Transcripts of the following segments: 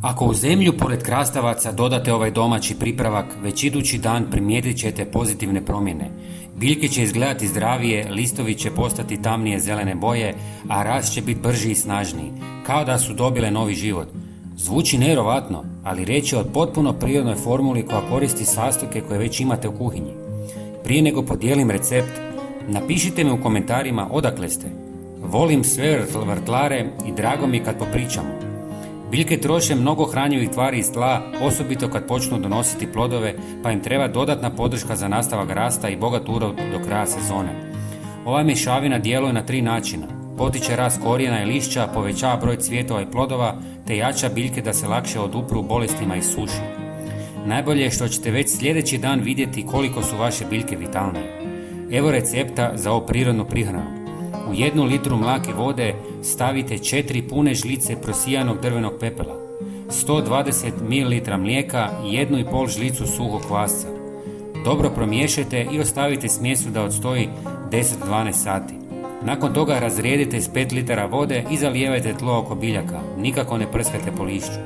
Ako u zemlju pored krastavaca dodate ovaj domaći pripravak, već idući dan primijetit ćete pozitivne promjene. Biljke će izgledati zdravije, listovi će postati tamnije zelene boje, a rast će biti brži i snažniji, kao da su dobile novi život. Zvuči nevjerovatno, ali riječ je o potpuno prirodnoj formuli koja koristi sastojke koje već imate u kuhinji. Prije nego podijelim recept, napišite mi u komentarima odakle ste. Volim sve vrtlare i drago mi kad popričamo. Biljke troše mnogo hranjivih tvari iz tla, osobito kad počnu donositi plodove, pa im treba dodatna podrška za nastavak rasta i bogat urod do kraja sezone. Ova mješavina djeluje na 3 načina. Potiče rast korijena i lišća, povećava broj cvjetova i plodova, te jača biljke da se lakše odupru bolestima i suši. Najbolje je što ćete već sljedeći dan vidjeti koliko su vaše biljke vitalne. Evo recepta za ovu prirodnu prihranu. U 1 litru mlake vode stavite 4 pune žlice prosijanog drvenog pepela, 120 ml mlijeka i 1,5 žlicu suhog kvasca. Dobro promiješajte i ostavite smjesu da odstoji 10-12 sati. Nakon toga razrijedite s 5 litara vode i zalijevajte tlo oko biljaka, nikako ne prskajte po lišću.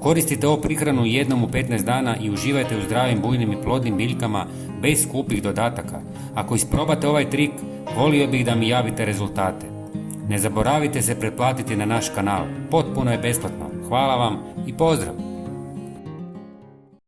Koristite ovu prihranu jednom u 15 dana i uživajte u zdravim, bujnim i plodnim biljkama bez skupih dodataka. Ako isprobate ovaj trik, volio bih da mi javite rezultate. Ne zaboravite se pretplatiti na naš kanal, potpuno je besplatno. Hvala vam i pozdrav!